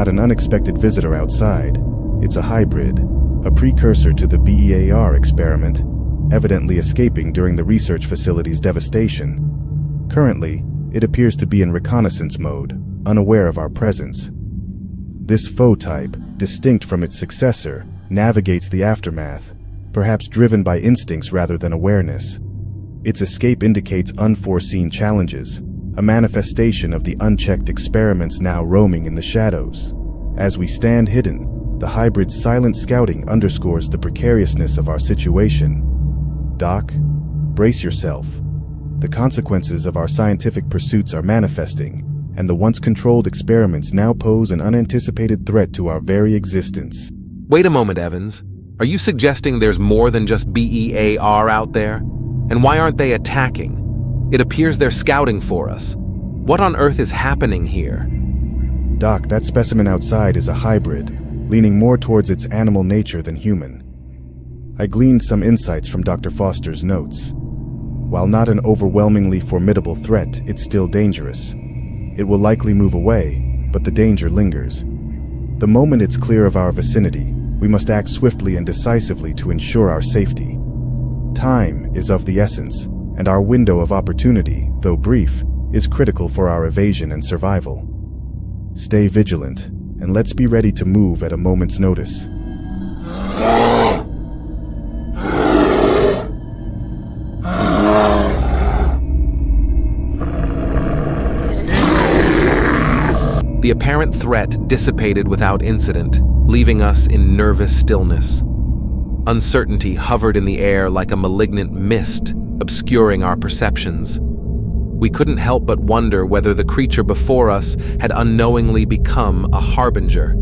got an unexpected visitor outside. It's a hybrid, a precursor to the B.E.A.R. experiment, evidently escaping during the research facility's devastation. Currently, it appears to be in reconnaissance mode, unaware of our presence. This foe type, distinct from its successor, navigates the aftermath, perhaps driven by instincts rather than awareness. Its escape indicates unforeseen challenges, a manifestation of the unchecked experiments now roaming in the shadows. As we stand hidden, the hybrid's silent scouting underscores the precariousness of our situation. Doc, brace yourself. The consequences of our scientific pursuits are manifesting, and the once-controlled experiments now pose an unanticipated threat to our very existence. Wait a moment, Evans. Are you suggesting there's more than just B.E.A.R. out there? And why aren't they attacking? It appears they're scouting for us. What on earth is happening here? Doc, that specimen outside is a hybrid, leaning more towards its animal nature than human. I gleaned some insights from Dr. Foster's notes. While not an overwhelmingly formidable threat, it's still dangerous. It will likely move away, but the danger lingers. The moment it's clear of our vicinity, we must act swiftly and decisively to ensure our safety. Time is of the essence, and our window of opportunity, though brief, is critical for our evasion and survival. Stay vigilant, and let's be ready to move at a moment's notice. The apparent threat dissipated without incident, leaving us in nervous stillness. Uncertainty hovered in the air like a malignant mist, obscuring our perceptions. We couldn't help but wonder whether the creature before us had unknowingly become a harbinger,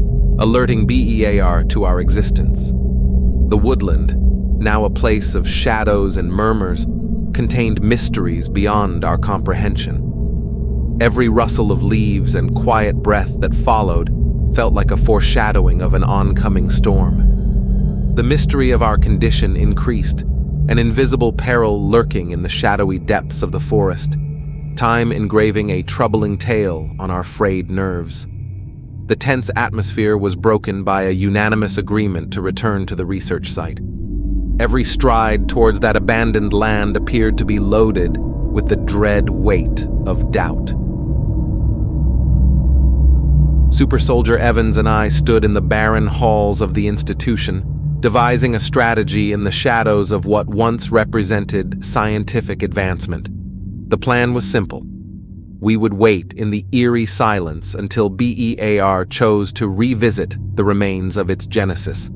alerting B.E.A.R. to our existence. The woodland, now a place of shadows and murmurs, contained mysteries beyond our comprehension. Every rustle of leaves and quiet breath that followed felt like a foreshadowing of an oncoming storm. The mystery of our condition increased, an invisible peril lurking in the shadowy depths of the forest, time engraving a troubling tale on our frayed nerves. The tense atmosphere was broken by a unanimous agreement to return to the research site. Every stride towards that abandoned land appeared to be loaded with the dread weight of doubt. Super Soldier Evans and I stood in the barren halls of the institution, devising a strategy in the shadows of what once represented scientific advancement. The plan was simple. We would wait in the eerie silence until B.E.A.R. chose to revisit the remains of its genesis.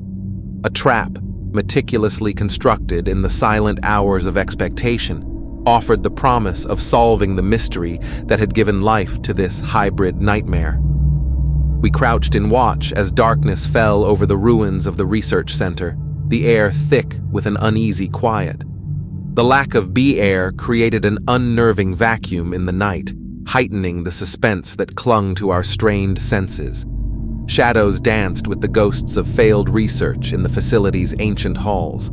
A trap, meticulously constructed in the silent hours of expectation, offered the promise of solving the mystery that had given life to this hybrid nightmare. We crouched in watch as darkness fell over the ruins of the research center, the air thick with an uneasy quiet. The lack of B.E.A.R. created an unnerving vacuum in the night, heightening the suspense that clung to our strained senses. Shadows danced with the ghosts of failed research in the facility's ancient halls.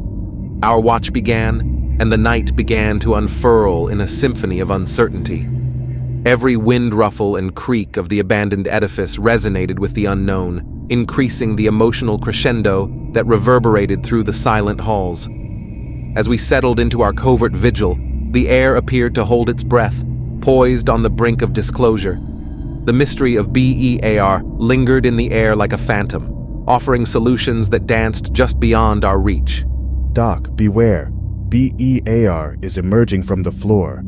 Our watch began, and the night began to unfurl in a symphony of uncertainty. Every wind ruffle and creak of the abandoned edifice resonated with the unknown, increasing the emotional crescendo that reverberated through the silent halls. As we settled into our covert vigil, the air appeared to hold its breath, poised on the brink of disclosure. The mystery of B.E.A.R. lingered in the air like a phantom, offering solutions that danced just beyond our reach. Doc, beware. B.E.A.R. is emerging from the floor.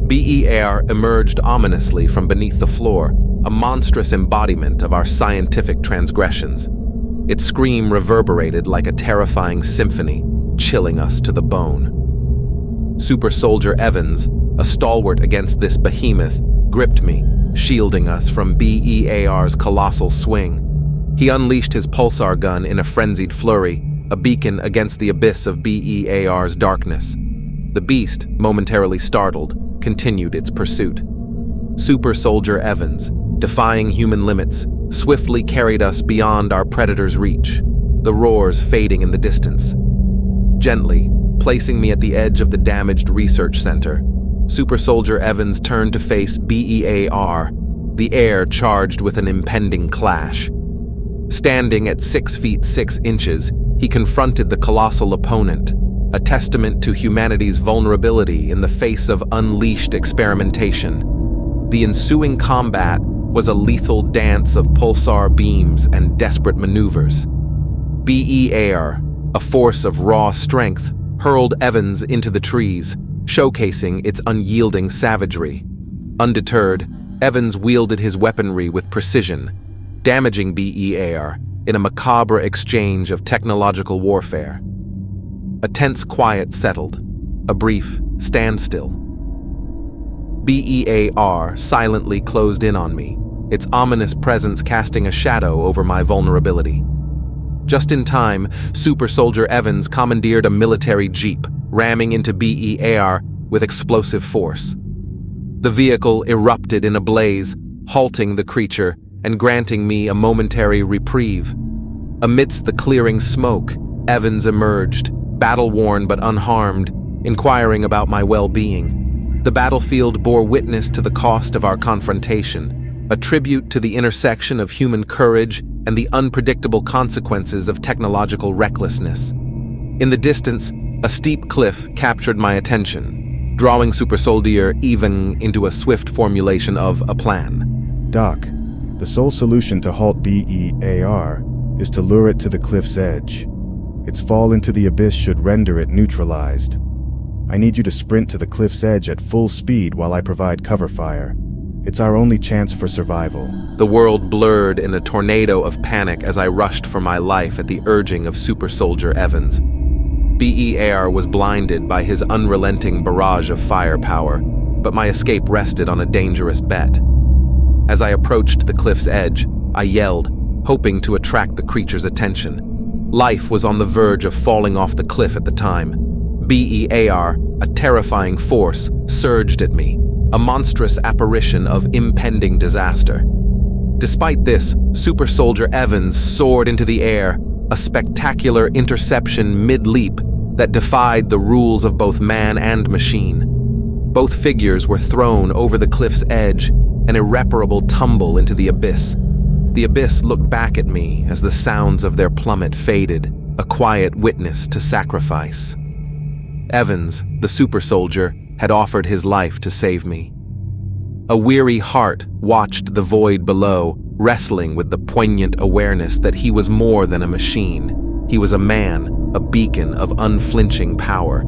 B.E.A.R. emerged ominously from beneath the floor, a monstrous embodiment of our scientific transgressions. Its scream reverberated like a terrifying symphony, chilling us to the bone. Super Soldier Evans, a stalwart against this behemoth, gripped me, shielding us from B.E.A.R.'s colossal swing. He unleashed his pulsar gun in a frenzied flurry, a beacon against the abyss of B.E.A.R's darkness. The beast, momentarily startled, continued its pursuit. Super Soldier Evans, defying human limits, swiftly carried us beyond our predator's reach, the roars fading in the distance. Gently, placing me at the edge of the damaged research center, Super Soldier Evans turned to face B.E.A.R., the air charged with an impending clash. Standing at 6 feet 6 inches, he confronted the colossal opponent, a testament to humanity's vulnerability in the face of unleashed experimentation. The ensuing combat was a lethal dance of pulsar beams and desperate maneuvers. B.E.A.R., a force of raw strength, hurled Evans into the trees, showcasing its unyielding savagery. Undeterred, Evans wielded his weaponry with precision, damaging B.E.A.R. in a macabre exchange of technological warfare. A tense quiet settled, a brief standstill. B.E.A.R. silently closed in on me, its ominous presence casting a shadow over my vulnerability. Just in time, Super Soldier Evans commandeered a military jeep, ramming into B.E.A.R. with explosive force. The vehicle erupted in a blaze, halting the creature and granting me a momentary reprieve. Amidst the clearing smoke, Evans emerged, battle-worn but unharmed, inquiring about my well-being. The battlefield bore witness to the cost of our confrontation, a tribute to the intersection of human courage and the unpredictable consequences of technological recklessness. In the distance, a steep cliff captured my attention, drawing Super Soldier even into a swift formulation of a plan. Doc, the sole solution to halt B.E.A.R. is to lure it to the cliff's edge. Its fall into the abyss should render it neutralized. I need you to sprint to the cliff's edge at full speed while I provide cover fire. It's our only chance for survival. The world blurred in a tornado of panic as I rushed for my life at the urging of Super Soldier Evans. B.E.A.R. was blinded by his unrelenting barrage of firepower, but my escape rested on a dangerous bet. As I approached the cliff's edge, I yelled, hoping to attract the creature's attention. Life was on the verge of falling off the cliff at the time. B.E.A.R., a terrifying force, surged at me, a monstrous apparition of impending disaster. Despite this, Super Soldier Evans soared into the air, a spectacular interception mid-leap that defied the rules of both man and machine. Both figures were thrown over the cliff's edge, an irreparable tumble into the abyss. The abyss looked back at me as the sounds of their plummet faded, a quiet witness to sacrifice. Evans, the super soldier, had offered his life to save me. A weary heart watched the void below, wrestling with the poignant awareness that he was more than a machine. He was a man, a beacon of unflinching power.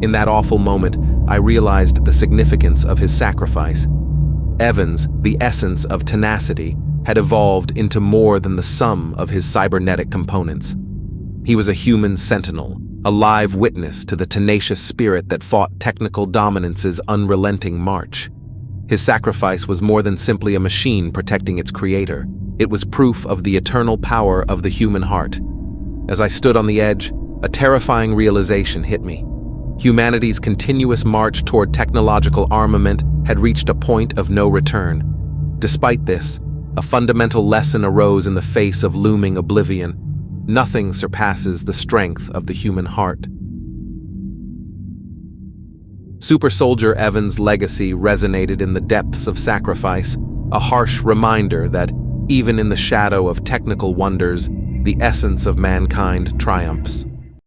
In that awful moment, I realized the significance of his sacrifice. Evans, the essence of tenacity, had evolved into more than the sum of his cybernetic components. He was a human sentinel, a live witness to the tenacious spirit that fought technical dominance's unrelenting march. His sacrifice was more than simply a machine protecting its creator. It was proof of the eternal power of the human heart. As I stood on the edge, a terrifying realization hit me. Humanity's continuous march toward technological armament had reached a point of no return. Despite this, a fundamental lesson arose in the face of looming oblivion. Nothing surpasses the strength of the human heart. Super Soldier Evans' legacy resonated in the depths of sacrifice, a harsh reminder that, even in the shadow of technical wonders, the essence of mankind triumphs.